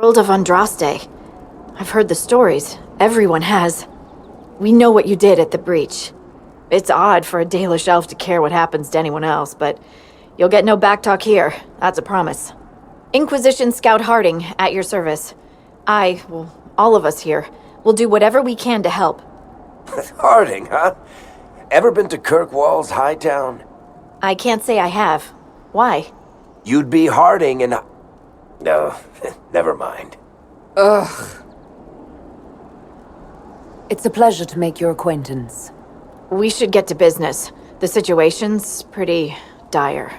World of Andraste. I've heard the stories. Everyone has. We know what you did at the breach. It's odd for a Dalish elf to care what happens to anyone else, but you'll get no backtalk here. That's a promise. Inquisition Scout Harding, at your service. All of us here, will do whatever we can to help. Harding, huh? Ever been to Kirkwall's Hightown? I can't say I have. Why? You'd be Harding and... No, never mind. Ugh. It's a pleasure to make your acquaintance. We should get to business. The situation's pretty dire.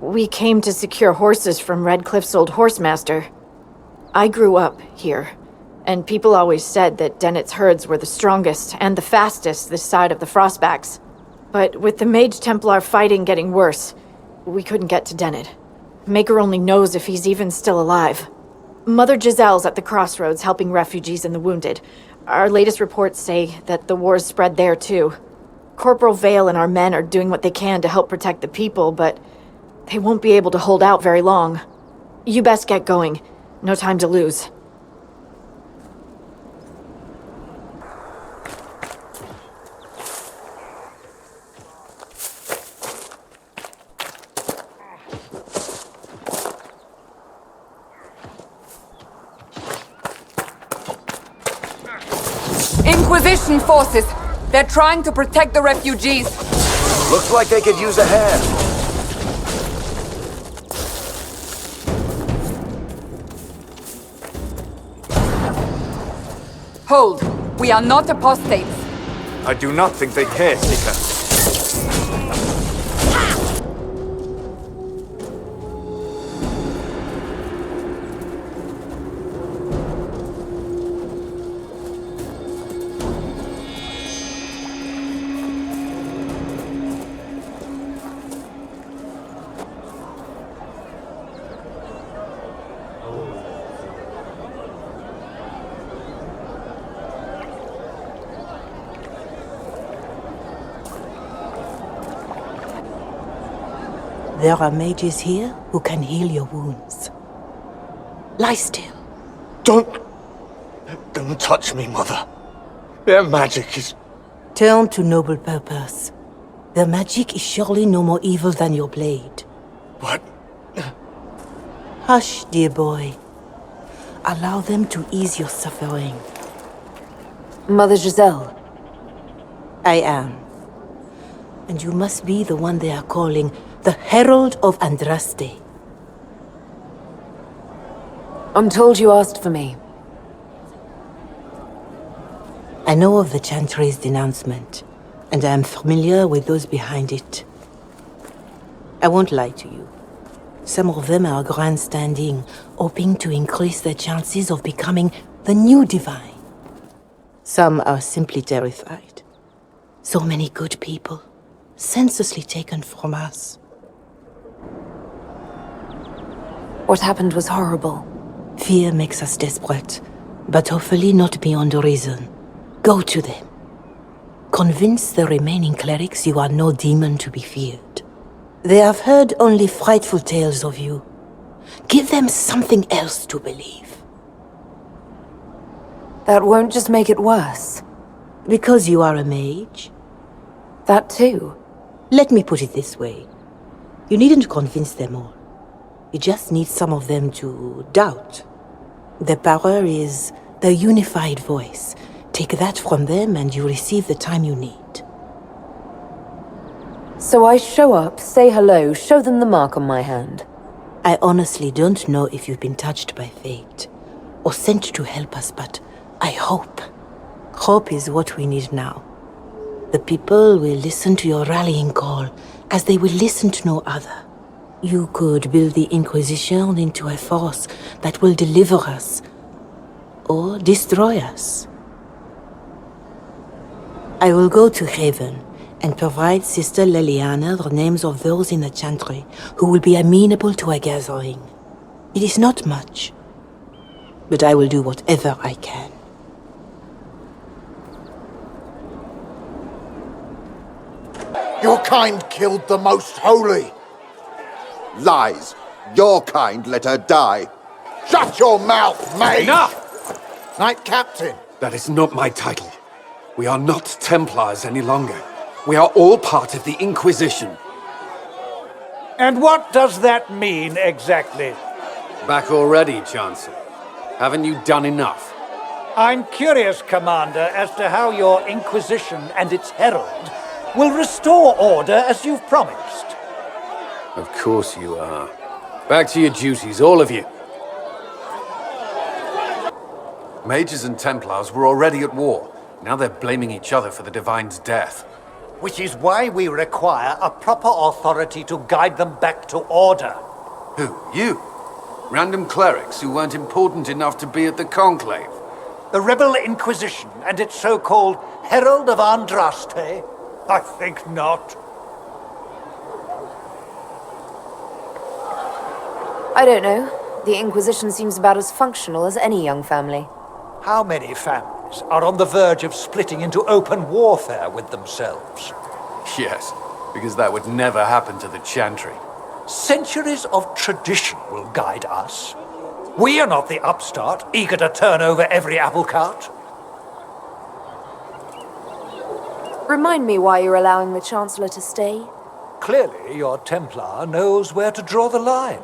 We came to secure horses from Redcliffe's old horsemaster. I grew up here, and people always said that Dennett's herds were the strongest and the fastest this side of the Frostbacks. But with the Mage Templar fighting getting worse, we couldn't get to Dennett. Maker only knows if he's even still alive. Mother Giselle's at the Crossroads helping refugees and the wounded. Our latest reports say that the war's spread there too. Corporal Vale and our men are doing what they can to help protect the people, but they won't be able to hold out very long. You best get going. No time to lose. Inquisition forces! They're trying to protect the refugees! Looks like they could use a hand. Hold! We are not apostates! I do not think they care, Seeker. There are mages here who can heal your wounds. Lie still. Don't touch me, Mother. Their magic is... Turn to noble purpose. Their magic is surely no more evil than your blade. What? Hush, dear boy. Allow them to ease your suffering. Mother Giselle. I am. And you must be the one they are calling the Herald of Andraste. I'm told you asked for me. I know of the Chantry's denouncement, and I am familiar with those behind it. I won't lie to you. Some of them are grandstanding, hoping to increase their chances of becoming the new divine. Some are simply terrified. So many good people, senselessly taken from us. What happened was horrible. Fear makes us desperate, but hopefully not beyond reason. Go to them. Convince the remaining clerics you are no demon to be feared. They have heard only frightful tales of you. Give them something else to believe. That won't just make it worse. Because you are a mage? That too. Let me put it this way. You needn't convince them all. You just need some of them to doubt. The power is the unified voice. Take that from them and you receive the time you need. So I show up, say hello, show them the mark on my hand. I honestly don't know if you've been touched by fate, or sent to help us, but I hope. Hope is what we need now. The people will listen to your rallying call, as they will listen to no other. You could build the Inquisition into a force that will deliver us, or destroy us. I will go to Haven and provide Sister Leliana the names of those in the Chantry who will be amenable to a gathering. It is not much, but I will do whatever I can. Your kind killed the Most Holy. Lies. Your kind let her die. Shut your mouth, mate! Enough! Knight Captain. That is not my title. We are not Templars any longer. We are all part of the Inquisition. And what does that mean, exactly? Back already, Chancellor. Haven't you done enough? I'm curious, Commander, as to how your Inquisition and its herald will restore order as you've promised. Of course you are. Back to your duties, all of you. Mages and Templars were already at war. Now they're blaming each other for the Divine's death. Which is why we require a proper authority to guide them back to order. Who? You? Random clerics who weren't important enough to be at the Conclave? The Rebel Inquisition and its so-called Herald of Andraste? I think not. I don't know. The Inquisition seems about as functional as any young family. How many families are on the verge of splitting into open warfare with themselves? Yes, because that would never happen to the Chantry. Centuries of tradition will guide us. We are not the upstart, eager to turn over every apple cart. Remind me why you're allowing the Chancellor to stay? Clearly, your Templar knows where to draw the line.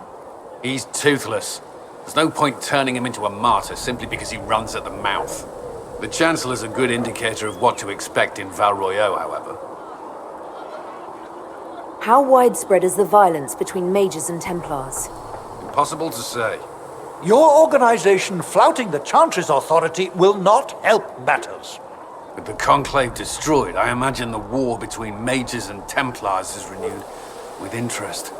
He's toothless. There's no point turning him into a martyr simply because he runs at the mouth. The Chancellor's a good indicator of what to expect in Val Royeaux, however. How widespread is the violence between mages and Templars? Impossible to say. Your organization flouting the Chantry's authority will not help matters. With the Conclave destroyed, I imagine the war between mages and Templars is renewed with interest.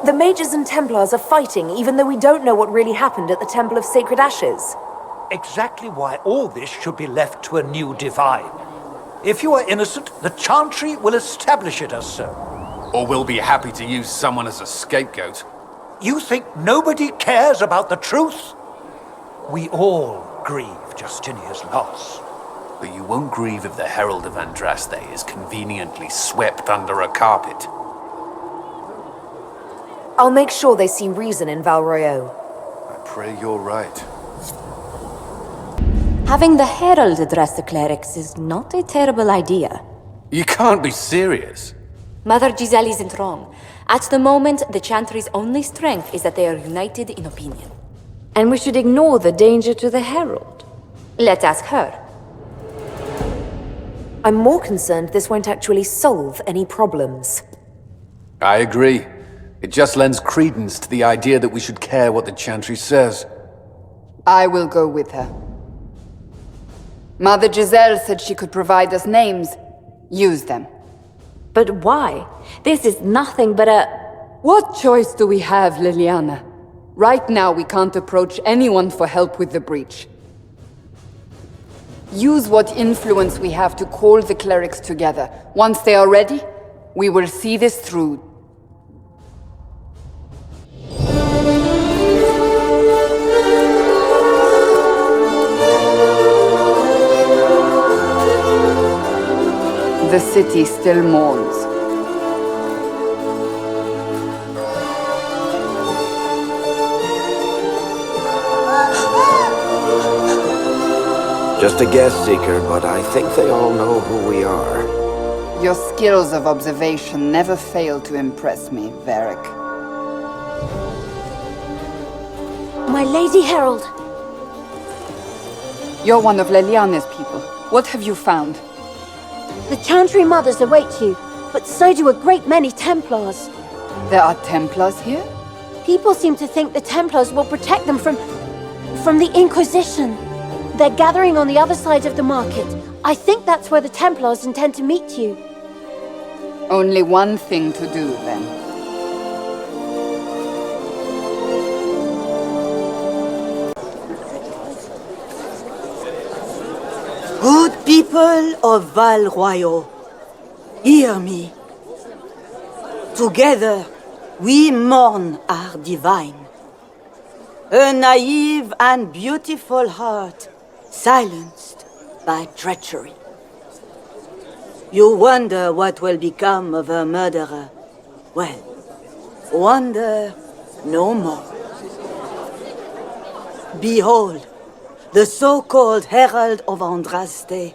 The mages and Templars are fighting, even though we don't know what really happened at the Temple of Sacred Ashes. Exactly why all this should be left to a new divine. If you are innocent, the Chantry will establish it as so. Or we'll be happy to use someone as a scapegoat. You think nobody cares about the truth? We all grieve Justinia's loss. But you won't grieve if the Herald of Andraste is conveniently swept under a carpet. I'll make sure they see reason in Val Royeaux. I pray you're right. Having the Herald address the Clerics is not a terrible idea. You can't be serious. Mother Giselle isn't wrong. At the moment, the Chantry's only strength is that they are united in opinion. And we should ignore the danger to the Herald. Let's ask her. I'm more concerned this won't actually solve any problems. I agree. It just lends credence to the idea that we should care what the Chantry says. I will go with her. Mother Giselle said she could provide us names. Use them. But why? This is nothing but a... What choice do we have, Liliana? Right now we can't approach anyone for help with the breach. Use what influence we have to call the Clerics together. Once they are ready, we will see this through. The city still mourns. Just a guest seeker, but I think they all know who we are. Your skills of observation never fail to impress me, Varric. My Lady Herald! You're one of Leliane's people. What have you found? The Chantry mothers await you, but so do a great many Templars. There are Templars here? People seem to think the Templars will protect them from the Inquisition. They're gathering on the other side of the market. I think that's where the Templars intend to meet you. Only one thing to do, then. Good people of Val Royeaux, hear me. Together, we mourn our divine. A naive and beautiful heart, silenced by treachery. You wonder what will become of a murderer. Well, wonder no more. Behold, the so-called Herald of Andraste,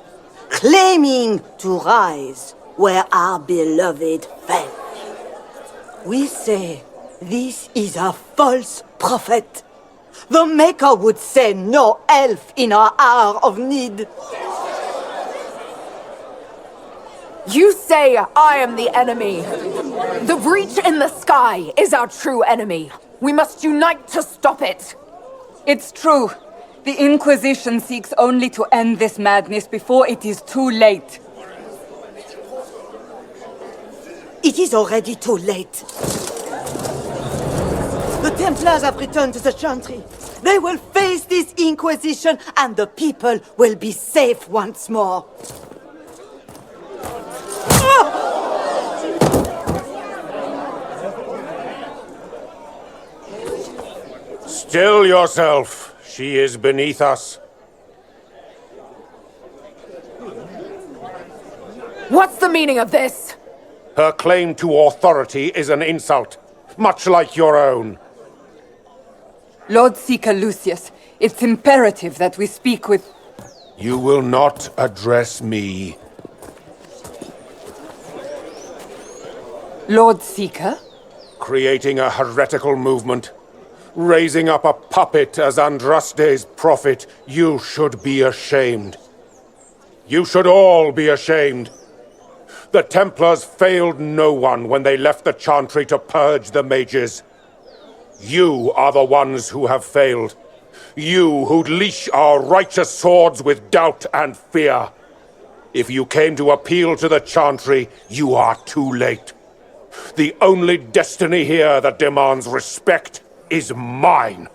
claiming to rise where our beloved fell. We say this is a false prophet. The Maker would send no elf in our hour of need. You say I am the enemy. The breach in the sky is our true enemy. We must unite to stop it. It's true. The Inquisition seeks only to end this madness before it is too late. It is already too late. The Templars have returned to the Chantry. They will face this Inquisition, and the people will be safe once more. Still yourself. She is beneath us. What's the meaning of this? Her claim to authority is an insult, much like your own. Lord Seeker Lucius, it's imperative that we speak with... You will not address me. Lord Seeker? Creating a heretical movement. Raising up a puppet as Andraste's prophet. You should be ashamed. You should all be ashamed. The Templars failed no one when they left the Chantry to purge the mages. You are the ones who have failed. You who'd leash our righteous swords with doubt and fear. If you came to appeal to the Chantry, you are too late. The only destiny here that demands respect is mine.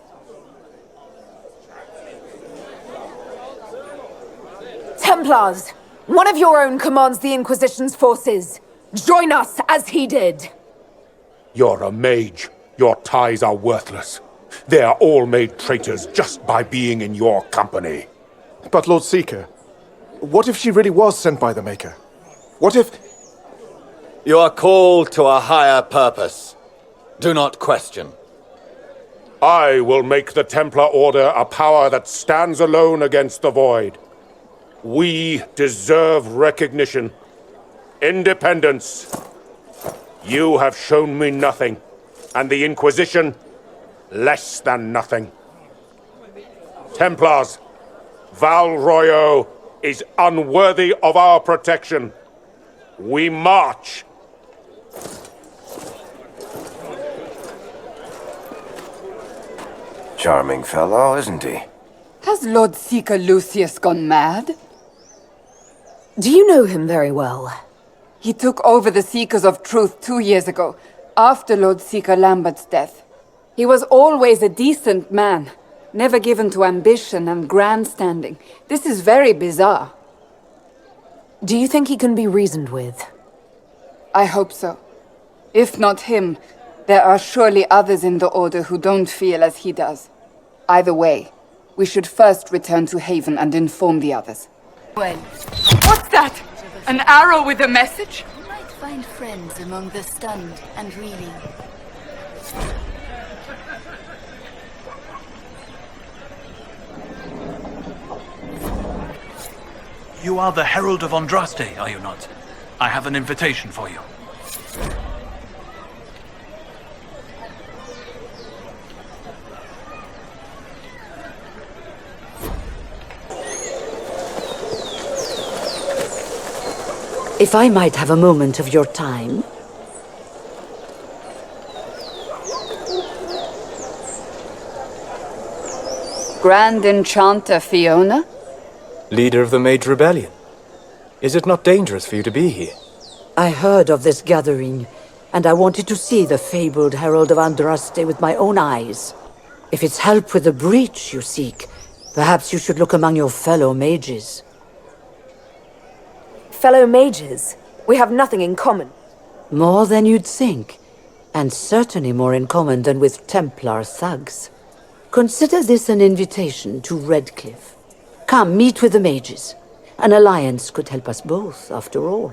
Templars! One of your own commands the Inquisition's forces. Join us as he did. You're a mage. Your ties are worthless. They are all made traitors just by being in your company. But Lord Seeker, what if she really was sent by the Maker? What if... You are called to a higher purpose. Do not question. I will make the Templar Order a power that stands alone against the Void. We deserve recognition. Independence. You have shown me nothing, and the Inquisition, less than nothing. Templars, Val Royeaux is unworthy of our protection. We march. Charming fellow, isn't he? Has Lord Seeker Lucius gone mad? Do you know him very well? He took over the Seekers of Truth 2 years ago, after Lord Seeker Lambert's death. He was always a decent man, never given to ambition and grandstanding. This is very bizarre. Do you think he can be reasoned with? I hope so. If not him, there are surely others in the Order who don't feel as he does. Either way, we should first return to Haven and inform the others. Well, what's that? An arrow with a message? You might find friends among the stunned and reeling. You are the Herald of Andraste, are you not? I have an invitation for you. If I might have a moment of your time. Grand Enchanter Fiona? Leader of the Mage Rebellion. Is it not dangerous for you to be here? I heard of this gathering, and I wanted to see the fabled Herald of Andraste with my own eyes. If it's help with the breach you seek, perhaps you should look among your fellow mages. Fellow mages? We have nothing in common. More than you'd think, and certainly more in common than with Templar thugs. Consider this an invitation to Redcliffe. Come, meet with the mages. An alliance could help us both, after all.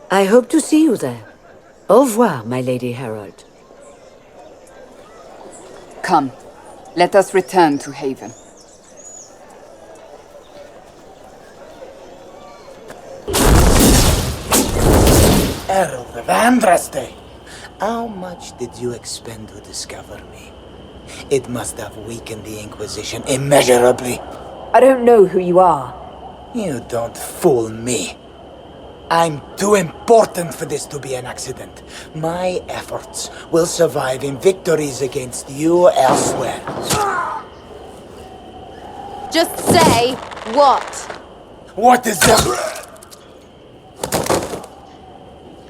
I hope to see you there. Au revoir, my Lady Herald. Come. Let us return to Haven. Herald of Andraste! How much did you expend to discover me? It must have weakened the Inquisition immeasurably. I don't know who you are. You don't fool me. I'm too important for this to be an accident. My efforts will survive in victories against you elsewhere. Just say what? What is that?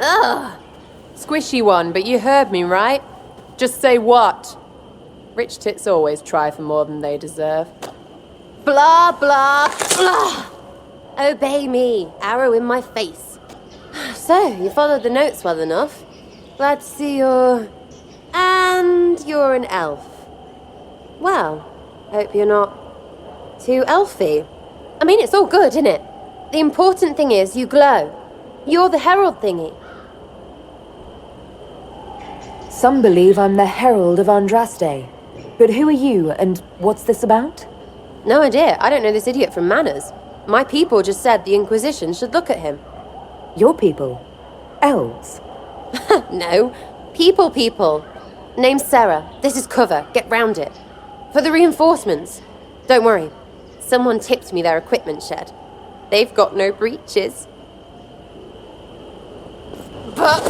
Ugh. Squishy one, but you heard me, right? Just say what? Rich tits always try for more than they deserve. Blah, blah, blah! Obey me. Arrow in my face. So, you followed the notes well enough. Glad to see you're... And you're an elf. Well, hope you're not too elfy. I mean, it's all good, isn't it? The important thing is you glow. You're the herald thingy. Some believe I'm the Herald of Andraste. But who are you, and what's this about? No idea. I don't know this idiot from Manners. My people just said the Inquisition should look at him. Your people? Elves? No. People. Name's Sera. This is cover. Get round it. For the reinforcements. Don't worry. Someone tipped me their equipment shed. They've got no breeches. But.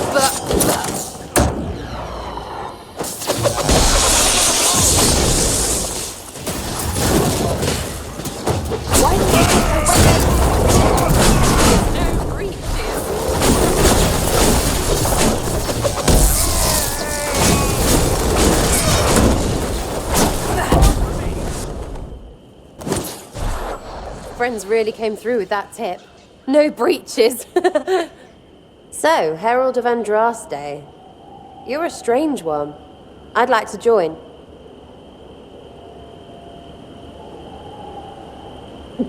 Friends really came through with that tip. No breeches. So, Herald of Andraste. You're a strange one. I'd like to join.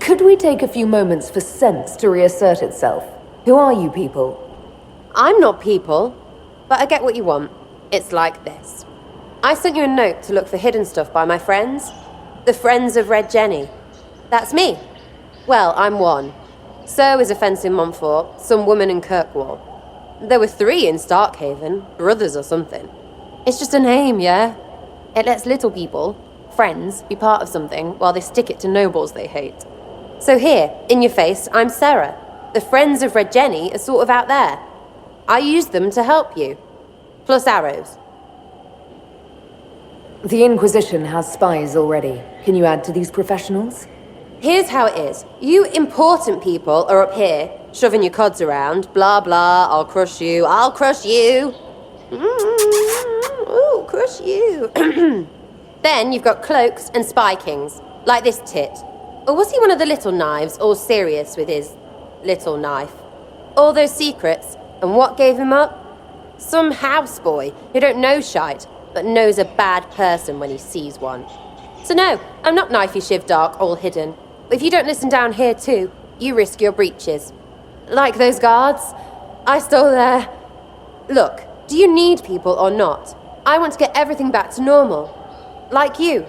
Could we take a few moments for sense to reassert itself? Who are you people? I'm not people, but I get what you want. It's like this. I sent you a note to look for hidden stuff by my friends. The Friends of Red Jenny. That's me. Well, I'm one. So is a fence in Montfort, some woman in Kirkwall. There were 3 in Starkhaven, brothers or something. It's just a name, yeah? It lets little people, friends, be part of something while they stick it to nobles they hate. So here, in your face, I'm Sera. The Friends of Red Jenny are sort of out there. I use them to help you. Plus arrows. The Inquisition has spies already. Can you add to these professionals? Here's how it is. You important people are up here, shoving your cods around. Blah, blah, I'll crush you. Ooh, crush you. Then you've got cloaks and spy kings, like this tit. Or was he one of the little knives, all serious with his little knife? All those secrets, and what gave him up? Some houseboy who don't know shite, but knows a bad person when he sees one. So no, I'm not knifey shiv dark, all hidden. If you don't listen down here too, you risk your breeches. Like those guards, I stole their... Look, do you need people or not? I want to get everything back to normal. Like you.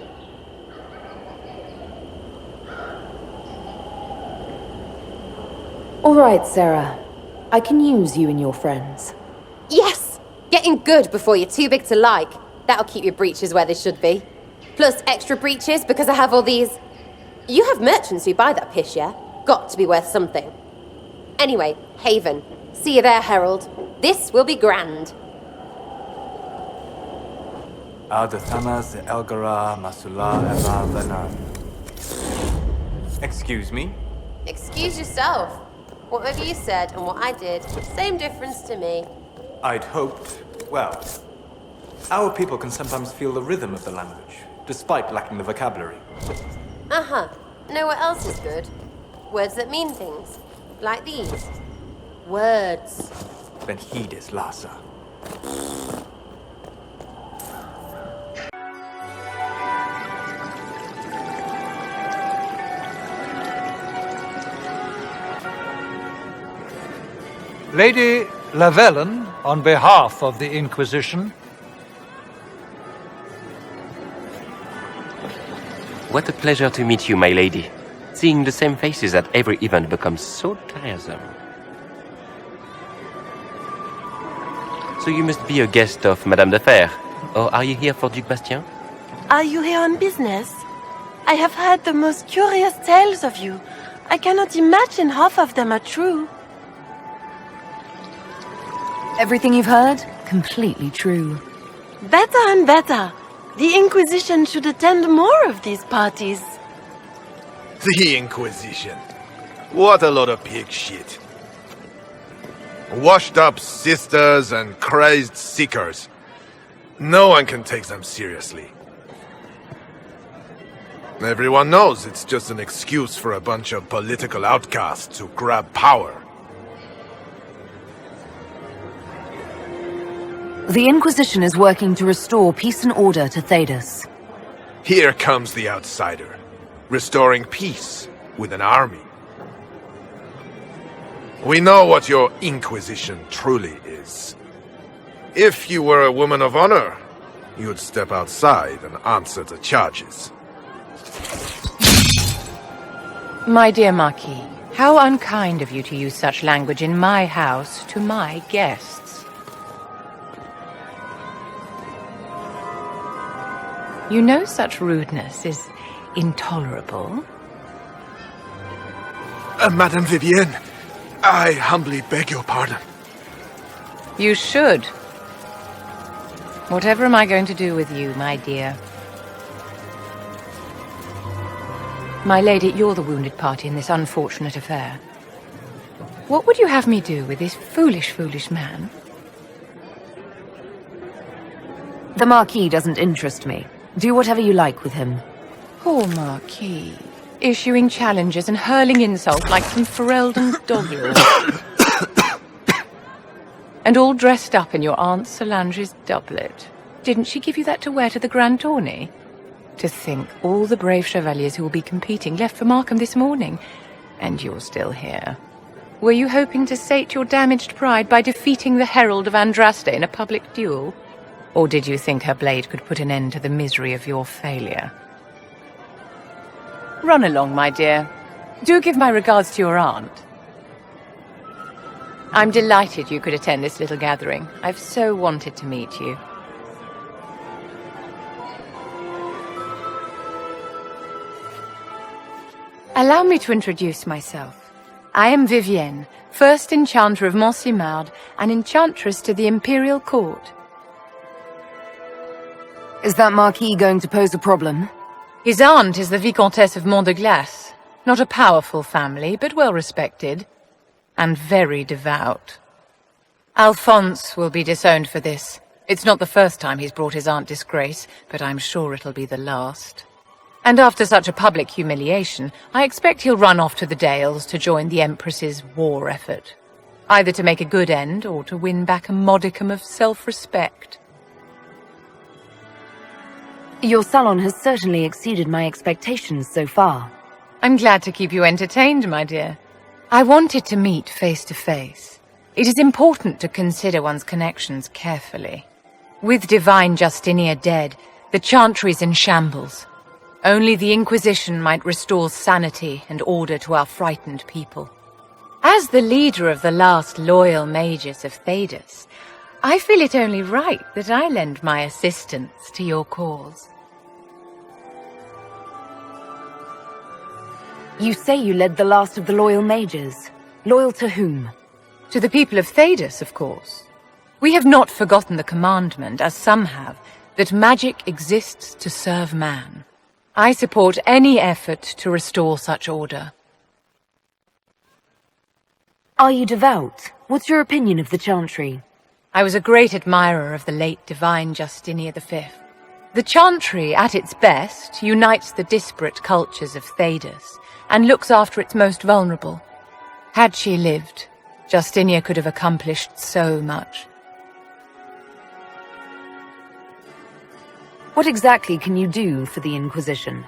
All right, Sera. I can use you and your friends. Yes! Getting good before you're too big to like. That'll keep your breeches where they should be. Plus extra breeches because I have all these... You have merchants who buy that piss, yeah? Got to be worth something. Anyway, Haven. See you there, Herald. This will be grand. Aldathanas Elgara Masula Eva Venan. Excuse me? Excuse yourself. Whatever you said and what I did, same difference to me. I'd hoped, well, our people can sometimes feel the rhythm of the language, despite lacking the vocabulary. Uh-huh. Know what else is good? Words that mean things. Like these. Words. Then heed is Lhasa. Lady Lavellan, on behalf of the Inquisition. What a pleasure to meet you, my lady. Seeing the same faces at every event becomes so tiresome. So you must be a guest of Madame de Fer, or are you here for Duc Bastien? Are you here on business? I have heard the most curious tales of you. I cannot imagine half of them are true. Everything you've heard? Completely true. Better and better. The Inquisition should attend more of these parties. The Inquisition. What a lot of pig shit. Washed up sisters and crazed seekers. No one can take them seriously. Everyone knows it's just an excuse for a bunch of political outcasts to grab power. The Inquisition is working to restore peace and order to Thedas. Here comes the outsider, restoring peace with an army. We know what your Inquisition truly is. If you were a woman of honor, you'd step outside and answer the charges. My dear Marquis, how unkind of you to use such language in my house to my guests. You know such rudeness is intolerable. Madame Vivienne, I humbly beg your pardon. You should. Whatever am I going to do with you, my dear? My lady, you're the wounded party in this unfortunate affair. What would you have me do with this foolish, foolish man? The Marquis doesn't interest me. Do whatever you like with him. Poor Marquis. Issuing challenges and hurling insults like some Ferelden doggerel. And all dressed up in your Aunt Solange's doublet. Didn't she give you that to wear to the Grand Tourney? To think all the brave chevaliers who will be competing left for Markham this morning, and you're still here. Were you hoping to sate your damaged pride by defeating the Herald of Andraste in a public duel? Or did you think her blade could put an end to the misery of your failure? Run along, my dear. Do give my regards to your aunt. I'm delighted you could attend this little gathering. I've so wanted to meet you. Allow me to introduce myself. I am Vivienne, first Enchanter of Montsimard and Enchantress to the Imperial Court. Is that Marquis going to pose a problem? His aunt is the Vicomtesse of Mont de Glace. Not a powerful family, but well respected. And very devout. Alphonse will be disowned for this. It's not the first time he's brought his aunt disgrace, but I'm sure it'll be the last. And after such a public humiliation, I expect he'll run off to the Dales to join the Empress's war effort. Either to make a good end, or to win back a modicum of self-respect. Your salon has certainly exceeded my expectations so far. I'm glad to keep you entertained, my dear. I wanted to meet face to face. It is important to consider one's connections carefully. With Divine Justinia dead, the Chantry's in shambles. Only the Inquisition might restore sanity and order to our frightened people. As the leader of the last loyal mages of Thedas, I feel it only right that I lend my assistance to your cause. You say you led the last of the loyal mages. Loyal to whom? To the people of Thedas, of course. We have not forgotten the commandment, as some have, that magic exists to serve man. I support any effort to restore such order. Are you devout? What's your opinion of the Chantry? I was a great admirer of the late Divine Justinia V. The Chantry, at its best, unites the disparate cultures of Thedas and looks after its most vulnerable. Had she lived, Justinia could have accomplished so much. What exactly can you do for the Inquisition?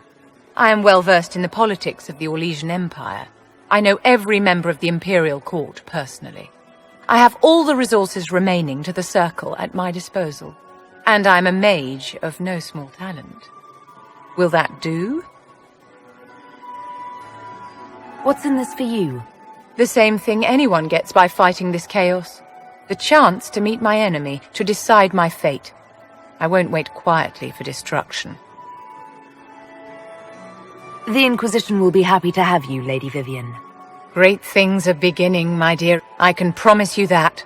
I am well versed in the politics of the Orlesian Empire. I know every member of the Imperial Court personally. I have all the resources remaining to the Circle at my disposal. And I'm a mage of no small talent. Will that do? What's in this for you? The same thing anyone gets by fighting this chaos. The chance to meet my enemy, to decide my fate. I won't wait quietly for destruction. The Inquisition will be happy to have you, Lady Vivienne. Great things are beginning, my dear. I can promise you that.